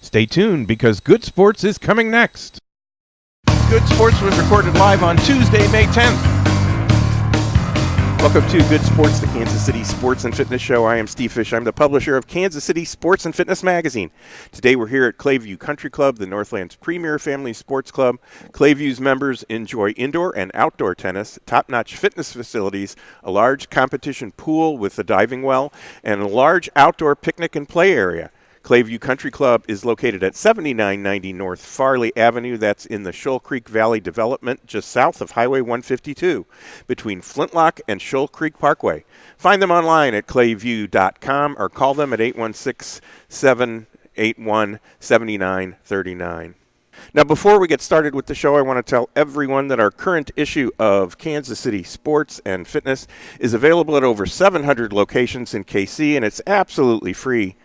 Stay tuned because Good Sports is coming next. Good Sports was recorded live on Tuesday, May 10th. Welcome to Good Sports, the Kansas City Sports and Fitness Show. I am Steve Fish. I'm the publisher of Kansas City Sports and Fitness Magazine. Today we're here at Clayview Country Club, the Northland's premier family sports club. Clayview's members enjoy indoor and outdoor tennis, top-notch fitness facilities, a large competition pool with a diving well, and a large outdoor picnic and play area. Clayview Country Club is located at 7990 North Farley Avenue. That's in the Shoal Creek Valley development just south of Highway 152 between Flintlock and Shoal Creek Parkway. Find them online at clayview.com or call them at 816-781-7939. Now, before we get started with the show, I want to tell everyone that our current issue of Kansas City Sports and Fitness is available at over 700 locations in KC, and it's absolutely free.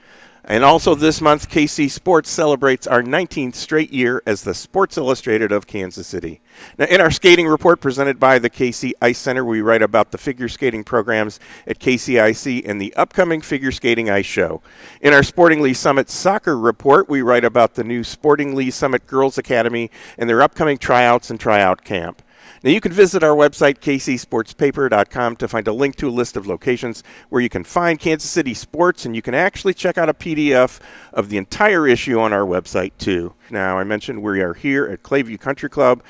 And also this month, KC Sports celebrates our 19th straight year as the Sports Illustrated of Kansas City. Now, in our skating report presented by the KC Ice Center, we write about the figure skating programs at KCIC and the upcoming Figure Skating Ice Show. In our Sporting Lee Summit soccer report, we write about the new Sporting Lee Summit Girls Academy and their upcoming tryouts and tryout camp. Now, you can visit our website, kcsportspaper.com, to find a link to a list of locations where you can find Kansas City sports, and you can actually check out a PDF of the entire issue on our website, too. Now, I mentioned we are here at Clayview Country Club.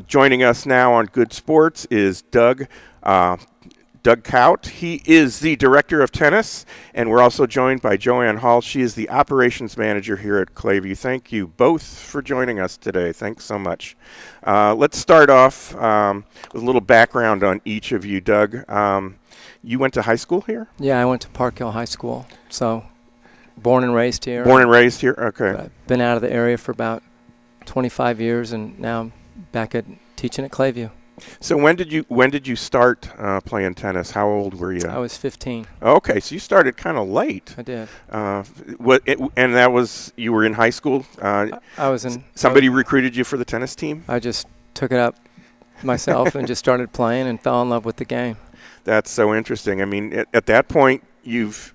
Joining us now on Good Sports is Doug Kaut. He is the director of tennis, and we're also joined by Joanne Hall. She is the operations manager here at Clayview. Thank you both for joining us today. Thanks so much. Let's start off with a little background on each of you. Doug, you went to high school here? Yeah, I went to Park Hill High School, so born and raised here. Born and raised here? Okay. I've been out of the area for about 25 years, and now I'm back at teaching at Clayview. So when did you start playing tennis? How old were you? I was 15. Okay, so you started kind of late. I did. And that was, you were in high school? I was in. Somebody recruited you for the tennis team? I just took it up myself and just started playing and fell in love with the game. That's so interesting. I mean, at that point, you've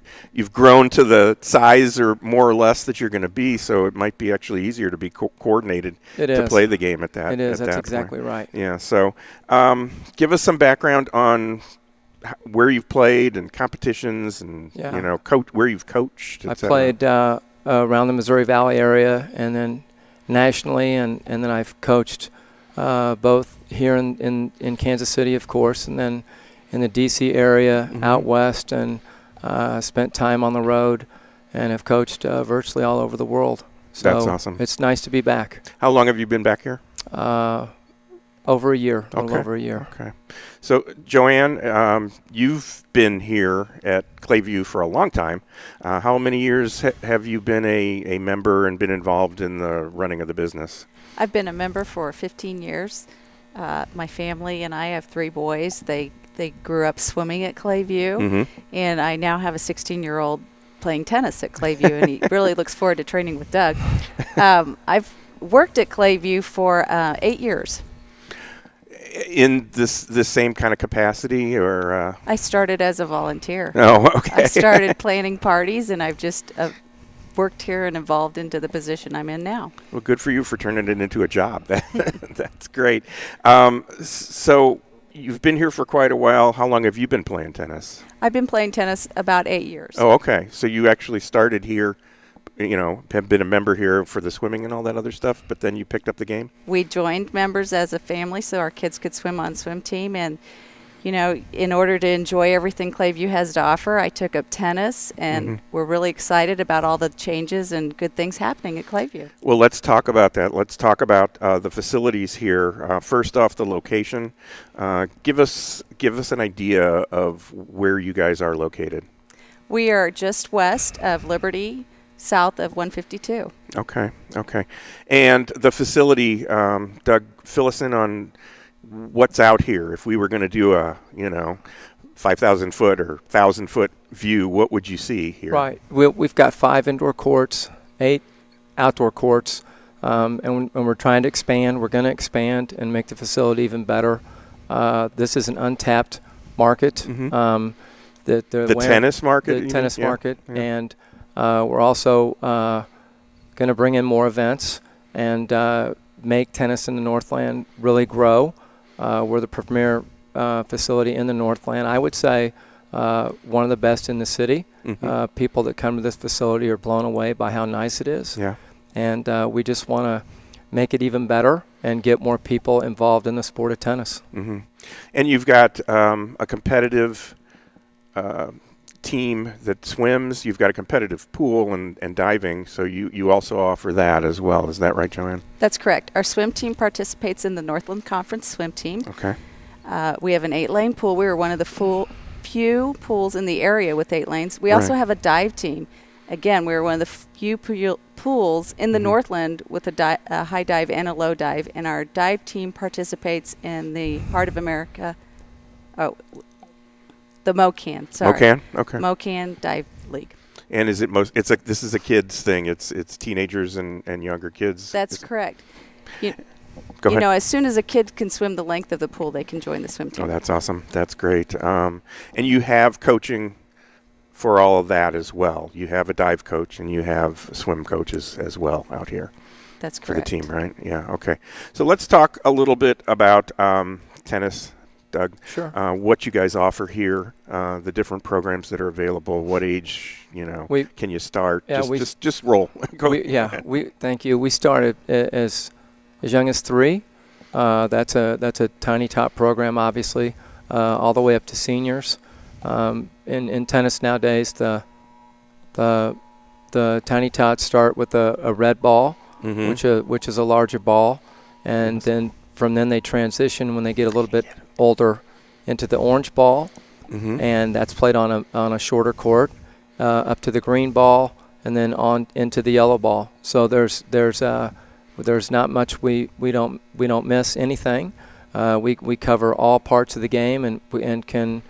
grown to the size or more or less that you're going to be, so it might be actually easier to be coordinated to play the game at that. It is. That's exactly right. Yeah. So, give us some background on where you've played and competitions, and where you've coached. I played around the Missouri Valley area, and then nationally, and then I've coached both here in Kansas City, of course, and then in the D.C. area, out west, and spent time on the road and have coached virtually all over the world. So that's awesome. It's nice to be back. How long have you been back here? Over a year. A little over a year. Okay. So, Joanne, you've been here at Clayview for a long time. How many years have you been a member and been involved in the running of the business? I've been a member for 15 years. My family and I have 3 boys. They grew up swimming at Clayview, and I now have a 16-year-old playing tennis at Clayview, and he really looks forward to training with Doug. I've worked at Clayview for 8 years. In this same kind of capacity, or? I started as a volunteer. Oh, okay. I started planning parties, and I've just worked here and evolved into the position I'm in now. Well, good for you for turning it into a job. That's great. So you've been here for quite a while. How long have you been playing tennis? I've been playing tennis about 8 years. Oh, okay. So you actually started here, have been a member here for the swimming and all that other stuff, but then you picked up the game? We joined members as a family so our kids could swim on swim team, and in order to enjoy everything Clayview has to offer, I took up tennis, and we're really excited about all the changes and good things happening at Clayview. Well, let's talk about that. Let's talk about the facilities here. First off, the location. Give us an idea of where you guys are located. We are just west of Liberty, south of 152. Okay. And the facility, Doug, fill us in on what's out here. If we were going to do a 5,000-foot or 1,000-foot view, what would you see here? Right. We've got 5 indoor courts, 8 outdoor courts, and when we're trying to expand, we're going to expand and make the facility even better. This is an untapped market. The tennis market? The tennis market. Yeah. And we're also going to bring in more events and make tennis in the Northland really grow. We're the premier facility in the Northland. I would say one of the best in the city. People that come to this facility are blown away by how nice it is. Yeah. And we just want to make it even better and get more people involved in the sport of tennis. And you've got a competitive team that swims. You've got a competitive pool and diving, so you also offer that as well. Is that right, Joanne? That's correct. Our swim team participates in the Northland Conference swim team. Okay. We have an 8-lane pool. We are one of the few pools in the area with 8 lanes. We also have a dive team. Again, we're one of the few pools in the Northland with a high dive and a low dive, and our dive team participates in the Heart of America. Oh, the MOCAN. Sorry. MOCAN. Okay. MOCAN Dive League. And is it this is a kids thing? It's teenagers and younger kids. That's correct. Go ahead. As soon as a kid can swim the length of the pool, they can join the swim team. Oh, that's awesome. That's great. And you have coaching for all of that as well. You have a dive coach and you have swim coaches as well out here. That's correct. For the team, right? Yeah, okay. So let's talk a little bit about tennis, Doug. Sure. What you guys offer here, the different programs that are available, what age, can you start? Yeah, just roll. Thank you. We started as young as 3. That's a tiny top program, obviously, all the way up to seniors. In tennis nowadays, the tiny tots start with a red ball, which is a larger ball, and then from then they transition when they get a little bit older into the orange ball, and that's played on a shorter court, up to the green ball, and then on into the yellow ball. So there's not much we don't miss anything. We cover all parts of the game and can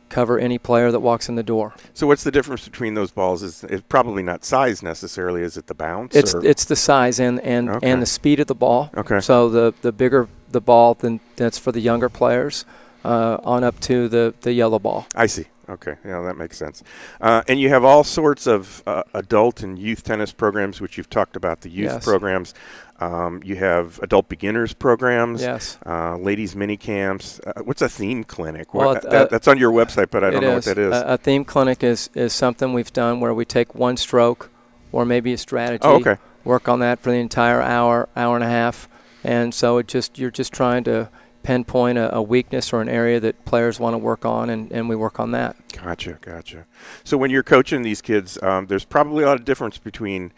cover any player that walks in the door. So what's the difference between those balls? It's probably not size necessarily. Is it the bounce? It's the size and the speed of the ball. Okay. So the bigger the ball, then that's for the younger players, on up to the yellow ball. I see. Okay, yeah, that makes sense. And you have all sorts of adult and youth tennis programs, which you've talked about, the youth programs. You have adult beginners programs, ladies mini camps. What's a theme clinic? That's on your website, but I don't know what that is. A theme clinic is something we've done where we take one stroke or maybe a strategy, work on that for the entire hour and a half. And so you're just trying to pinpoint a weakness or an area that players want to work on, and we work on that. Gotcha. So when you're coaching these kids, there's probably a lot of difference between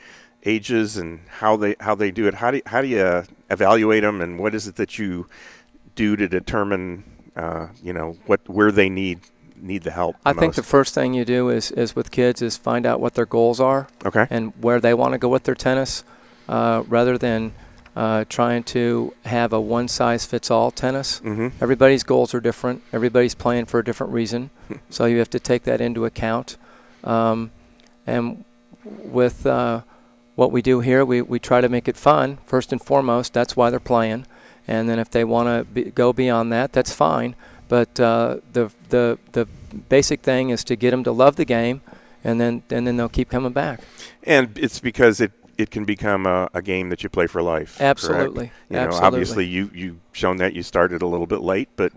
ages and how they do it. How do you evaluate them, and what is it that you do to determine where they need the help I think the first thing you do is with kids is find out what their goals are, and where they want to go with their tennis, rather than trying to have a one-size-fits-all tennis. Everybody's goals are different. Everybody's playing for a different reason. So you have to take that into account. And with what we do here, we try to make it fun, first and foremost. That's why they're playing. And then if they want to go beyond that, that's fine. But the basic thing is to get them to love the game, and then they'll keep coming back. And it's because it can become a game that you play for life. Absolutely. Absolutely. Obviously you've shown that you started a little bit late, but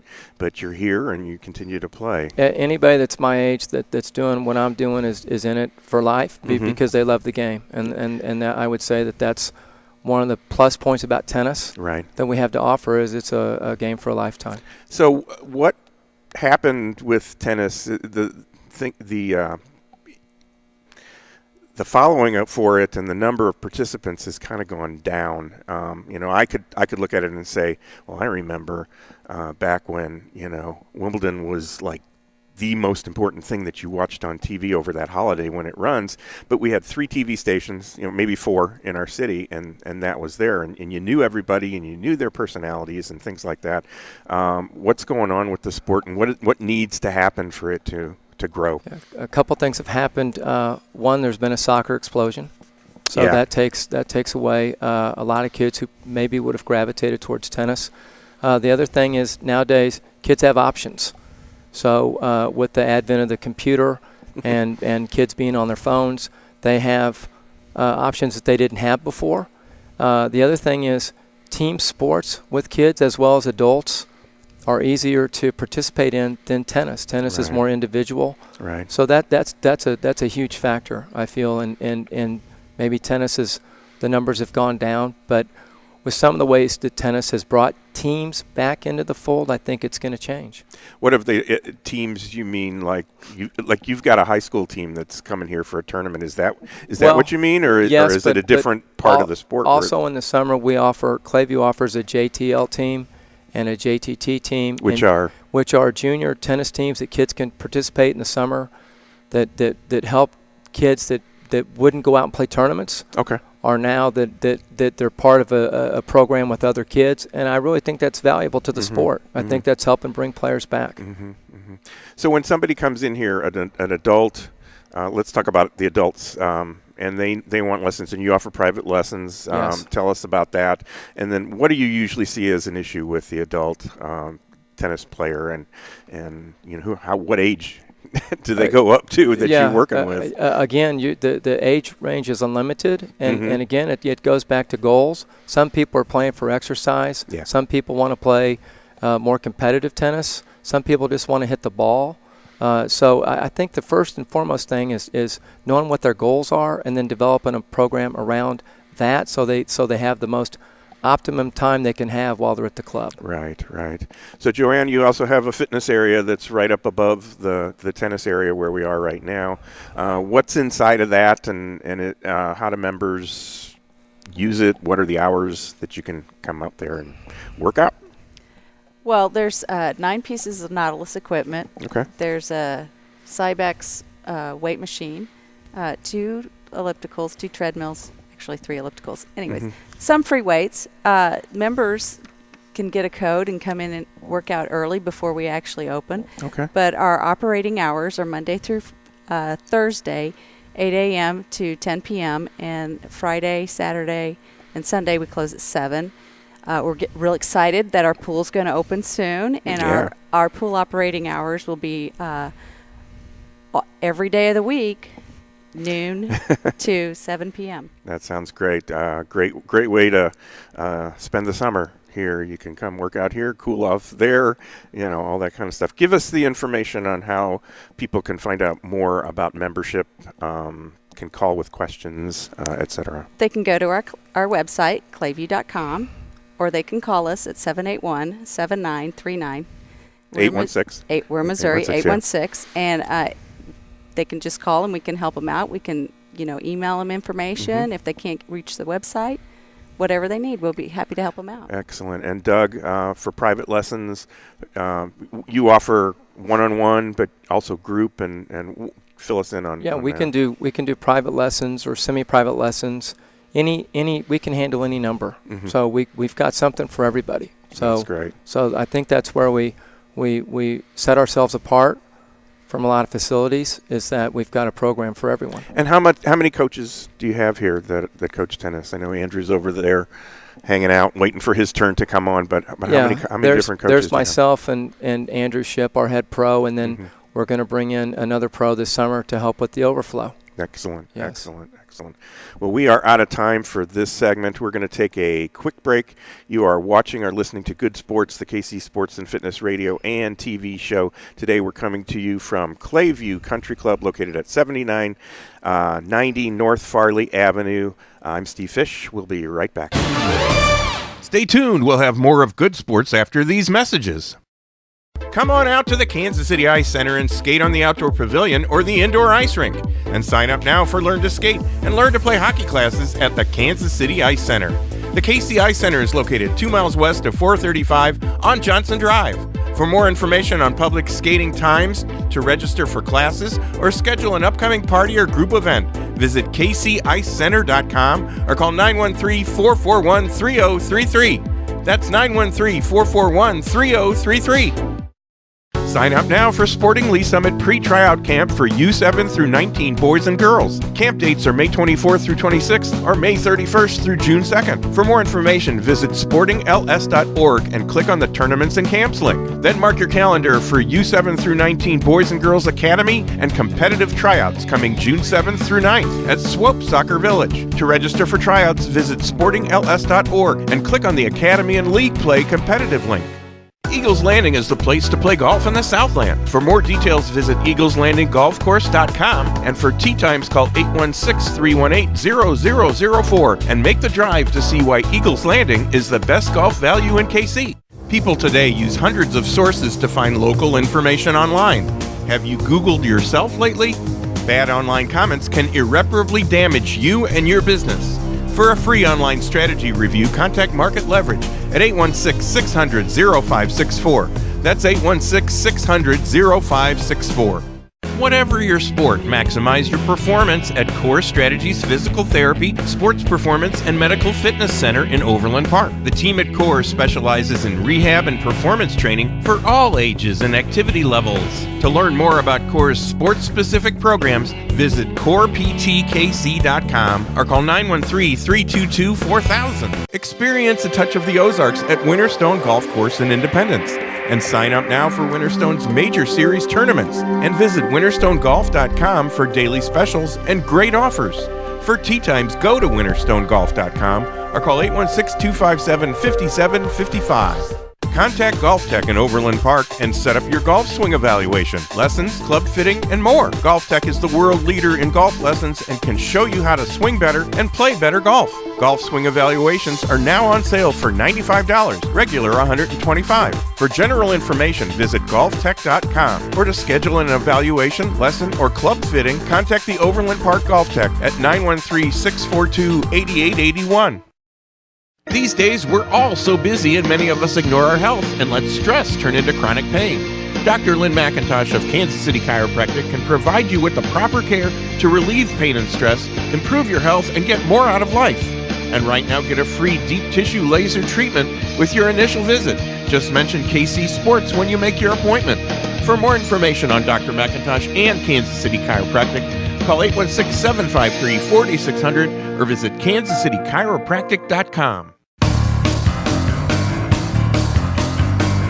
you're here and you continue to play. Anybody that's my age that's doing what I'm doing is in it for life because they love the game. And I would say that's one of the plus points about tennis that we have to offer is it's a game for a lifetime. So what happened with tennis? The following up for it and the number of participants has kind of gone down. I could look at it and say, well, I remember back when Wimbledon was like the most important thing that you watched on TV over that holiday when it runs. But we had 3 TV stations, maybe 4 in our city, and that was there. And you knew everybody and you knew their personalities and things like that. What's going on with the sport, and what needs to happen for it to grow? A couple things have happened. One, there's been a soccer explosion, so that takes away a lot of kids who maybe would have gravitated towards tennis. The other thing is nowadays kids have options. So with the advent of the computer and kids being on their phones, they have options that they didn't have before. The other thing is team sports with kids as well as adults are easier to participate in than tennis. Tennis is more individual. Right. So that's a huge factor, I feel, and maybe tennis is, the numbers have gone down, but with some of the ways that tennis has brought teams back into the fold, I think it's going to change. What if the teams, you mean like you've got a high school team that's coming here for a tournament? Is that what you mean, or yes, is it a different part of the sport? Also in the summer, Clayview offers a JTL team and a JTT team, which are junior tennis teams that kids can participate in the summer, that help kids that wouldn't go out and play tournaments. Okay. Are now that they're part of a program with other kids, and I really think that's valuable to the sport. I think that's helping bring players back. So when somebody comes in here, an adult, let's talk about the adults, and they want lessons, and you offer private lessons. Yes. Tell us about that. And then what do you usually see as an issue with the adult tennis player, and what age do they go up to that you're working with? Again, the age range is unlimited, and again, it goes back to goals. Some people are playing for exercise. Yeah. Some people want to play more competitive tennis. Some people just want to hit the ball. So I think the first and foremost thing is knowing what their goals are, and then developing a program around that, so they have the most optimum time they can have while they're at the club. Right. So Joanne, you also have a fitness area that's right up above the tennis area where we are right now. What's inside of that, and how do members use it? What are the hours that you can come up there and work out? Well, there's 9 pieces of Nautilus equipment. Okay. There's a Cybex weight machine, 2 ellipticals, 2 treadmills, actually 3 ellipticals. Anyways, some free weights. Members can get a code and come in and work out early before we actually open. Okay. But our operating hours are Monday through Thursday, 8 a.m. to 10 p.m., and Friday, Saturday, and Sunday we close at 7. We're real excited that our pool's going to open soon, and our pool operating hours will be every day of the week, noon to 7 p.m. That sounds great. Great way to spend the summer here. You can come work out here, cool off there, all that kind of stuff. Give us the information on how people can find out more about membership, can call with questions, etc. They can go to our website, clayview.com, or they can call us at 781-7939. 816. We're Missouri, 816. And they can just call and we can help them out. We can, email them information. If they can't reach the website, whatever they need, we'll be happy to help them out. Excellent. And Doug, for private lessons, you offer one-on-one, but also group, and fill us in on. Yeah, on we that. can do private lessons or semi-private lessons. We can handle any number. So we've got something for everybody. So that's great. So I think that's where we set ourselves apart from a lot of facilities, is that we've got a program for everyone. And how many coaches do you have here that coach tennis? I know Andrew's over there hanging out, waiting for his turn to come on. But how many different coaches? There's myself and Andrew Shipp, our head pro, and then we're going to bring in another pro this summer to help with the overflow. Excellent. Yes. Excellent. Well, we are out of time for this segment. We're going to take a quick break. You are watching or listening to Good Sports, the KC Sports and Fitness radio and TV show. Today we're coming to you from Clayview Country Club, located at 7990 North Farley Avenue. I'm Steve Fish. We'll be right back. Stay tuned. We'll have more of Good Sports after these messages. Come on out to the Kansas City Ice Center and skate on the outdoor pavilion or the indoor ice rink. And sign up now for Learn to Skate and Learn to Play hockey classes at the Kansas City Ice Center. The KC Ice Center is located 2 miles west of 435 on Johnson Drive. For more information on public skating times, to register for classes, or schedule an upcoming party or group event, visit kcicecenter.com or call 913-441-3033. That's 913-441-3033. Sign up now for Sporting Lee Summit Pre-Tryout Camp for U7 through 19 boys and girls. Camp dates are May 24th through 26th or May 31st through June 2nd. For more information, visit sportingls.org and click on the Tournaments and Camps link. Then mark your calendar for U7 through 19 Boys and Girls Academy and competitive tryouts coming June 7th through 9th at Swope Soccer Village. To register for tryouts, visit sportingls.org and click on the Academy and League Play competitive link. Eagles Landing is the place to play golf in the Southland. For more details, visit eagleslandinggolfcourse.com, and for tee times, call 816-318-0004 and make the drive to see why Eagles Landing is the best golf value in KC. People today use hundreds of sources to find local information online. Have you Googled yourself lately? Bad online comments can irreparably damage you and your business. For a free online strategy review, contact Market Leverage at 816-600-0564. That's 816-600-0564. Whatever your sport, maximize your performance at Core Strategies Physical Therapy, Sports Performance, and Medical Fitness Center in Overland Park. The team at Core specializes in rehab and performance training for all ages and activity levels. To learn more about Core's sports-specific programs, visit coreptkc.com or call 913-322-4000. Experience a touch of the Ozarks at Winterstone Golf Course in Independence. And sign up now for Winterstone's major series tournaments. And visit winterstonegolf.com for daily specials and great offers. For tee times, go to winterstonegolf.com or call 816-257-5755. Contact Golf Tech in Overland Park and set up your golf swing evaluation, lessons, club fitting, and more. Golf Tech is the world leader in golf lessons and can show you how to swing better and play better golf. Golf swing evaluations are now on sale for $95, regular $125. For general information, visit golftech.com, or to schedule an evaluation, lesson, or club fitting, contact the Overland Park Golf Tech at 913-642-8881. These days, we're all so busy and many of us ignore our health and let stress turn into chronic pain. Dr. Lynn McIntosh of Kansas City Chiropractic can provide you with the proper care to relieve pain and stress, improve your health, and get more out of life. And right now, get a free deep tissue laser treatment with your initial visit. Just mention KC Sports when you make your appointment. For more information on Dr. McIntosh and Kansas City Chiropractic, call 816-753-4600 or visit kansascitychiropractic.com.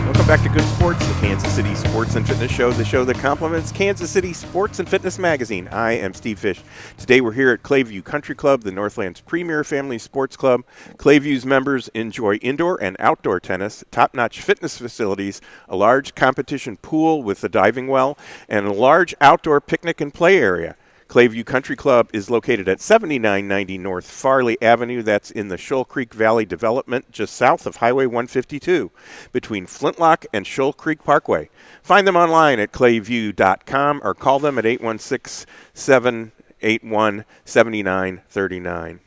Welcome back to Good Sports, the Kansas City Sports and Fitness Show, the show that complements Kansas City Sports and Fitness Magazine. I am Steve Fish. Today we're here at Clayview Country Club, the Northland's premier family sports club. Clayview's members enjoy indoor and outdoor tennis, top-notch fitness facilities, a large competition pool with a diving well, and a large outdoor picnic and play area. Clayview Country Club is located at 7990 North Farley Avenue. That's in the Shoal Creek Valley development just south of Highway 152 between Flintlock and Shoal Creek Parkway. Find them online at clayview.com or call them at 816-781-7939.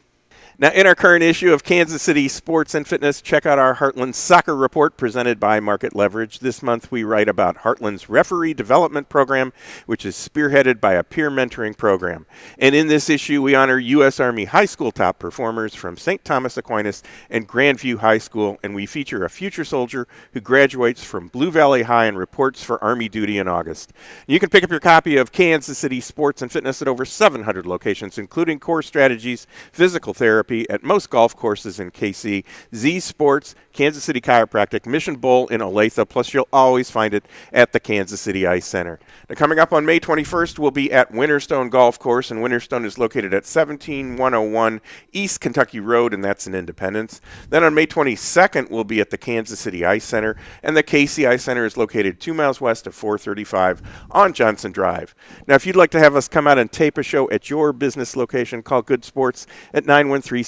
Now, in our current issue of Kansas City Sports and Fitness, check out our Heartland Soccer Report presented by Market Leverage. This month, we write about Heartland's Referee Development Program, which is spearheaded by a peer mentoring program. And in this issue, we honor U.S. Army high school top performers from St. Thomas Aquinas and Grandview High School, and we feature a future soldier who graduates from Blue Valley High and reports for Army duty in August. You can pick up your copy of Kansas City Sports and Fitness at over 700 locations, including Core Strategies, Physical Therapy, at most golf courses in KC, Z Sports, Kansas City Chiropractic, Mission Bowl in Olathe, plus you'll always find it at the Kansas City Ice Center. Now, coming up on May 21st, we'll be at Winterstone Golf Course, and Winterstone is located at 17101 East Kentucky Road, and that's in Independence. Then on May 22nd, we'll be at the Kansas City Ice Center, and the KC Ice Center is located 2 miles west of 435 on Johnson Drive. Now, if you'd like to have us come out and tape a show at your business location, call Good Sports at 913-764-2050.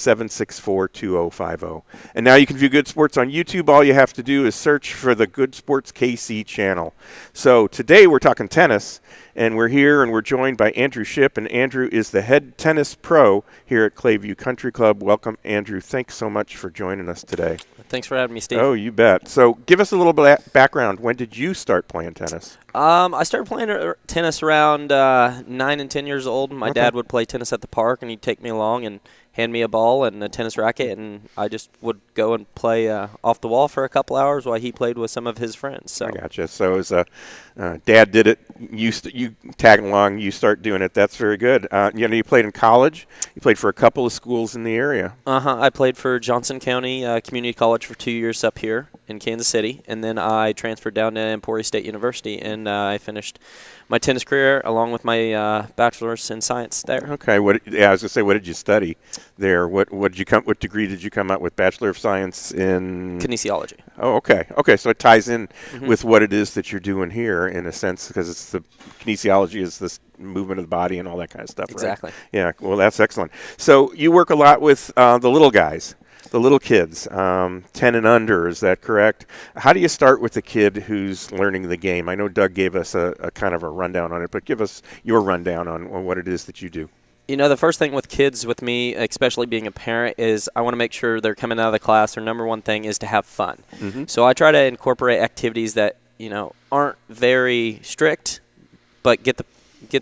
And now you can view Good Sports on YouTube. All you have to do is search for the Good Sports KC channel. So today we're talking tennis, And we're here, and we're joined by Andrew Shipp, and Andrew is the head tennis pro here at Clayview Country Club. Welcome, Andrew. Thanks so much for joining us today. Thanks for having me, Steve. Oh, you bet. So give us a little bit of background. When did you start playing tennis? I started playing tennis around 9 and 10 years old. My dad would play tennis at the park, and he'd take me along and hand me a ball and a tennis racket, and I just would go and play off the wall for a couple hours while he played with some of his friends. So. I gotcha. So as Dad did it, you tag along, you start doing it. That's very good. You played in college. You played for a couple of schools in the area. I played for Johnson County Community College for 2 years up here in Kansas City, and then I transferred down to Emporia State University, and I finished my tennis career along with my bachelor's in science there. Okay. I was going to say, what did you study there? What degree did you come out with? Bachelor of Science in kinesiology. Oh, okay. Okay, so it ties in with what it is that you're doing here in a sense, because it's the kinesiology is this movement of the body and all that kind of stuff, exactly. Right? Yeah. Well, that's excellent. So you work a lot with the little guys. The little kids, 10 and under, is that correct? How do you start with the kid who's learning the game? I know Doug gave us a kind of a rundown on it, but give us your rundown on what it is that you do. The first thing with kids, with me, especially being a parent, is I want to make sure they're coming out of the class. Their number one thing is to have fun. So I try to incorporate activities that, aren't very strict, but get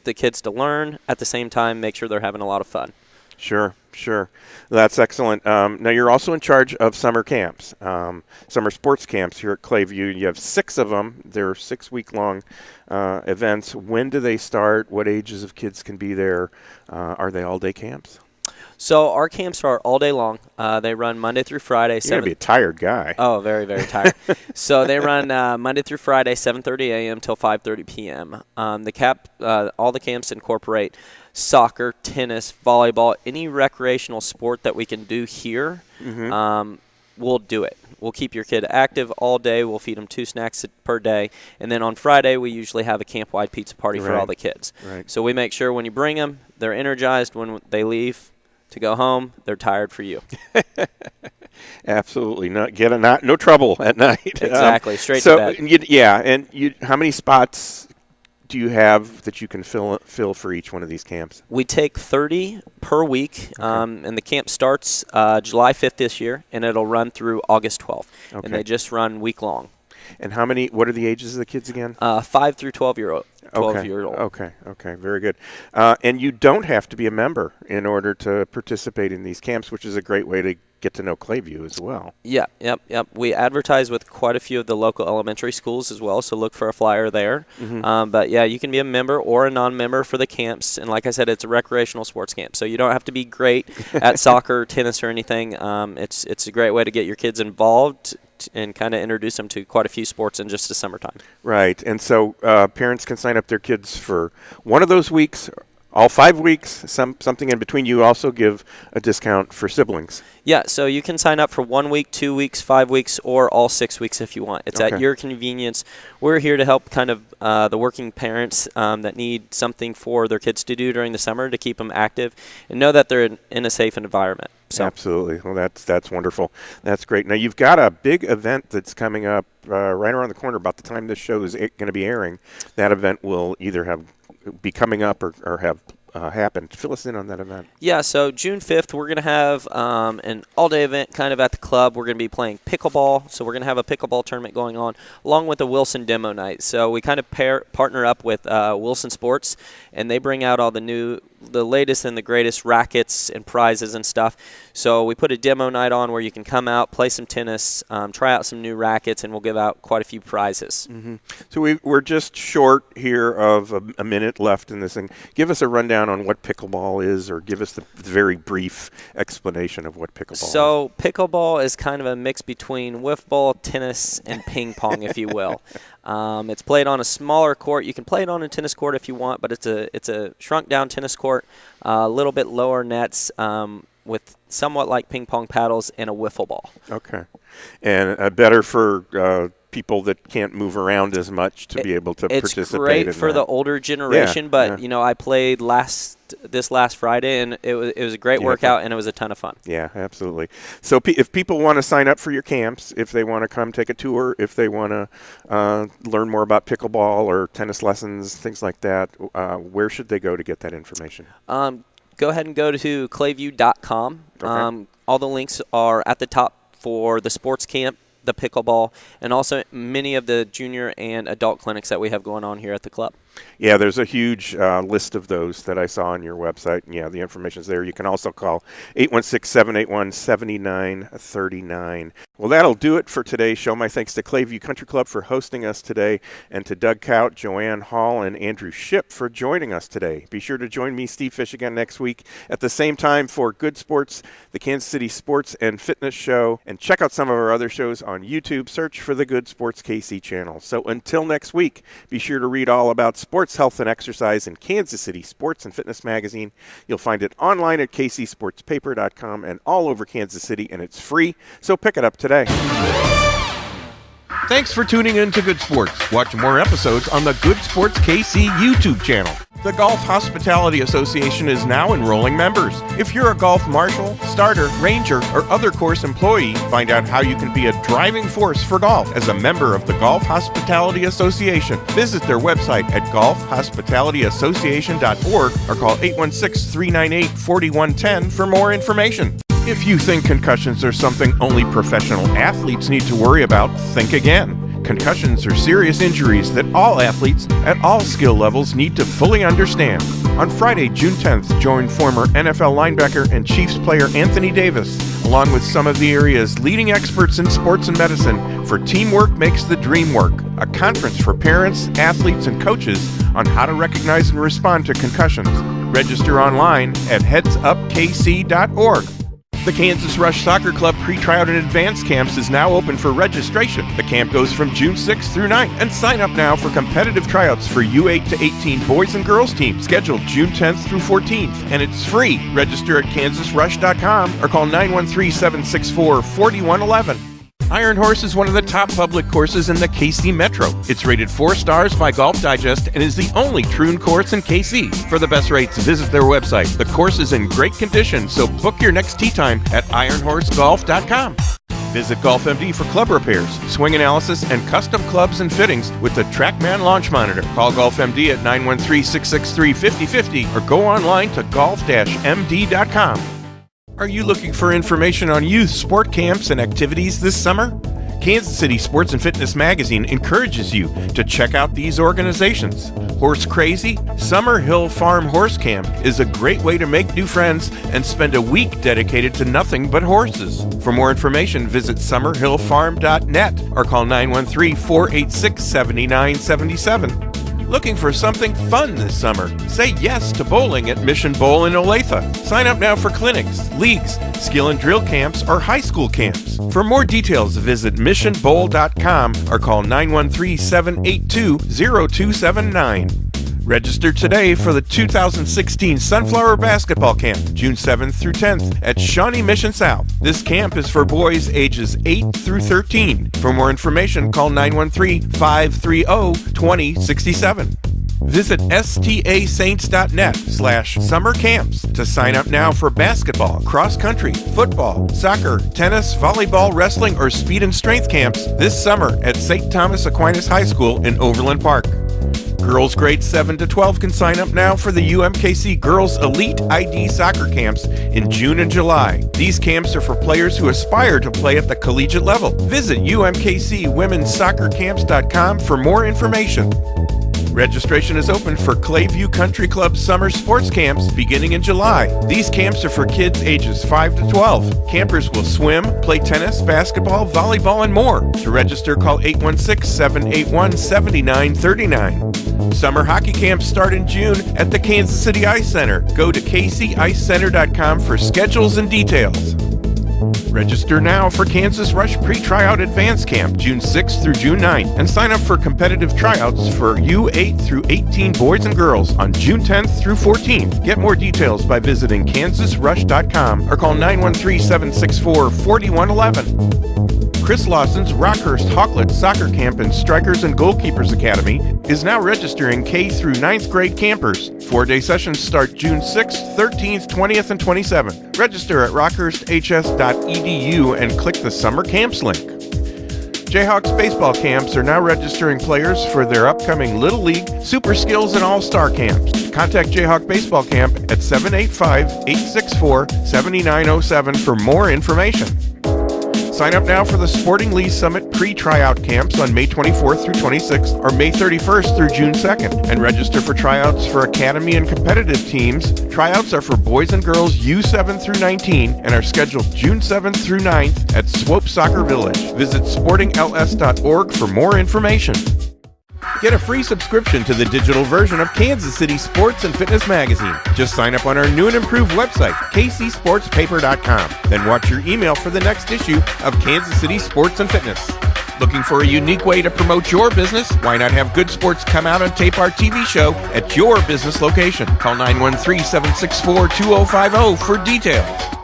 the kids to learn, at the same time make sure they're having a lot of fun. Sure. That's excellent. Now, you're also in charge of summer camps, summer sports camps here at Clayview. You have 6 of them. They're 6-week-long events. When do they start? What ages of kids can be there? Are they all-day camps? So our camps are all day long. They run Monday through Friday. You're going to be a tired guy. Oh, very, very tired. So they run Monday through Friday, 7:30 a.m. till 5:30 p.m. All the camps incorporate soccer, tennis, volleyball, any recreational sport that we can do here. We'll do it. We'll keep your kid active all day. We'll feed them 2 snacks per day. And then on Friday, we usually have a camp-wide pizza party for all the kids. Right. So we make sure when you bring them, they're energized. When they leave to go home, they're tired for you. Absolutely. No trouble at night. Exactly. Straight to bed. How many spots do you have that you can fill for each one of these camps? We take 30 per week, and the camp starts July 5th this year, and it'll run through August 12th. Okay. And they just run week long. And what are the ages of the kids again? 5 through 12-year-old. Okay, very good. And you don't have to be a member in order to participate in these camps, which is a great way to get to know Clayview as well. Yep. We advertise with quite a few of the local elementary schools as well, so look for a flyer there. But yeah, you can be a member or a non-member for the camps, and like I said, it's a recreational sports camp, so you don't have to be great at soccer, tennis, or anything. It's a great way to get your kids involved and kind of introduce them to quite a few sports in just the summertime. Right, and so parents can sign up their kids for one of those weeks, all 5 weeks, something in between. You also give a discount for siblings. Yeah, so you can sign up for 1 week, 2 weeks, 5 weeks, or all 6 weeks if you want. It's at your convenience. We're here to help kind of the working parents that need something for their kids to do during the summer to keep them active and know that they're in a safe environment. So. Absolutely. Well, that's wonderful. That's great. Now, you've got a big event that's coming up right around the corner about the time this show is going to be airing. That event will either be coming up or have happened. Fill us in on that event. Yeah, so June 5th, we're going to have an all-day event kind of at the club. We're going to be playing pickleball, so we're going to have a pickleball tournament going on, along with a Wilson demo night. So we kind of partner up with Wilson Sports, and they bring out all the latest and the greatest rackets and prizes and stuff. So we put a demo night on where you can come out, play some tennis, try out some new rackets, and we'll give out quite a few prizes. So we're just short here of a minute left in this thing. Give us a rundown on what pickleball is, or give us the very brief explanation of what pickleball is. So pickleball is kind of a mix between wiffle ball, tennis, and ping pong, if you will. It's played on a smaller court. You can play it on a tennis court if you want, but it's a shrunk-down tennis court, a little bit lower nets, with somewhat like ping pong paddles and a wiffle ball. Okay. And better for people that can't move around as much to be able to participate in that. It's great for the older generation, but I played this last Friday, and it was a great workout, and it was a ton of fun. Yeah, absolutely. So if people want to sign up for your camps, if they want to come take a tour, if they want to learn more about pickleball or tennis lessons, things like that, where should they go to get that information? Go ahead and go to clayview.com. Okay. All the links are at the top for the sports camp, the pickleball, and also many of the junior and adult clinics that we have going on here at the club. Yeah, there's a huge list of those that I saw on your website. And, yeah, the information's there. You can also call 816-781-7939. Well, that'll do it for today's show. My thanks to Clayview Country Club for hosting us today, and to Doug Kaut, Joanne Hall, and Andrew Shipp for joining us today. Be sure to join me, Steve Fish, again next week at the same time for Good Sports, the Kansas City Sports and Fitness Show. And check out some of our other shows on YouTube. Search for the Good Sports KC channel. So until next week, be sure to read all about sports, health, and exercise in Kansas City Sports and Fitness Magazine. You'll find it online at kcsportspaper.com and all over Kansas City, and it's free, so pick it up today. Thanks for tuning in to Good Sports. Watch more episodes on the Good Sports KC YouTube channel. The Golf Hospitality Association is now enrolling members. If you're a golf marshal, starter, ranger, or other course employee, find out how you can be a driving force for golf as a member of the Golf Hospitality Association. Visit their website at golfhospitalityassociation.org or call 816-398-4110 for more information. If you think concussions are something only professional athletes need to worry about, think again. Concussions are serious injuries that all athletes at all skill levels need to fully understand. On Friday, June 10th, join former NFL linebacker and Chiefs player Anthony Davis, along with some of the area's leading experts in sports and medicine, for Teamwork Makes the Dream Work, a conference for parents, athletes, and coaches on how to recognize and respond to concussions. Register online at headsupkc.org. The Kansas Rush Soccer Club pre-tryout and advanced camps is now open for registration. The camp goes from June 6th through 9th, and sign up now for competitive tryouts for U8 to 18 boys and girls teams scheduled June 10th through 14th, and it's free. Register at kansasrush.com or call 913-764-4111. Iron Horse is one of the top public courses in the KC Metro. It's rated 4 stars by Golf Digest and is the only Troon course in KC. For the best rates, visit their website. The course is in great condition, so book your next tee time at ironhorsegolf.com. Visit GolfMD for club repairs, swing analysis, and custom clubs and fittings with the TrackMan launch monitor. Call GolfMD at 913-663-5050 or go online to golf-md.com. Are you looking for information on youth sport camps and activities this summer? Kansas City Sports and Fitness Magazine encourages you to check out these organizations. Horse Crazy Summer Hill Farm Horse Camp is a great way to make new friends and spend a week dedicated to nothing but horses. For more information, visit summerhillfarm.net or call 913-486-7977. Looking for something fun this summer? Say yes to bowling at Mission Bowl in Olathe. Sign up now for clinics, leagues, skill and drill camps, or high school camps. For more details, visit missionbowl.com or call 913-782-0279. Register today for the 2016 Sunflower Basketball Camp, June 7th through 10th at Shawnee Mission South. This camp is for boys ages 8 through 13. For more information, call 913-530-2067. Visit stasaints.net/summer camps to sign up now for basketball, cross country, football, soccer, tennis, volleyball, wrestling, or speed and strength camps this summer at St. Thomas Aquinas High School in Overland Park. Girls grades 7 to 12 can sign up now for the Umkc Girls Elite ID Soccer Camps in June and July. These camps are for players who aspire to play at the collegiate level. Visit umkcwomensoccercamps.com for more information. Registration is open for Clayview Country Club summer sports camps beginning in July. These camps are for kids ages 5 to 12. Campers will swim, play tennis, basketball, volleyball, and more. To register, call 816-781-7939. Summer hockey camps start in June at the Kansas City Ice Center. Go to kcicecenter.com for schedules and details. Register now for Kansas Rush Pre-Tryout Advanced Camp, June 6th through June 9th, and sign up for competitive tryouts for U8 through 18 boys and girls on June 10th through 14th. Get more details by visiting kansasrush.com or call 913-764-4111. Chris Lawson's Rockhurst Hawklet Soccer Camp and Strikers and Goalkeepers Academy is now registering K through 9th grade campers. 4-day sessions start June 6th, 13th, 20th, and 27th. Register at rockhursths.edu and click the Summer Camps link. Jayhawks baseball camps are now registering players for their upcoming Little League, Super Skills, and All-Star camps. Contact Jayhawk Baseball Camp at 785-864-7907 for more information. Sign up now for the Sporting Lee's Summit pre-tryout camps on May 24th through 26th or May 31st through June 2nd, and register for tryouts for academy and competitive teams. Tryouts are for boys and girls U7 through 19 and are scheduled June 7th through 9th at Swope Soccer Village. Visit sportingls.org for more information. Get a free subscription to the digital version of Kansas City Sports and Fitness Magazine. Just sign up on our new and improved website, kcsportspaper.com. Then watch your email for the next issue of Kansas City Sports and Fitness. Looking for a unique way to promote your business? Why not have Good Sports come out and tape our TV show at your business location? Call 913-764-2050 for details.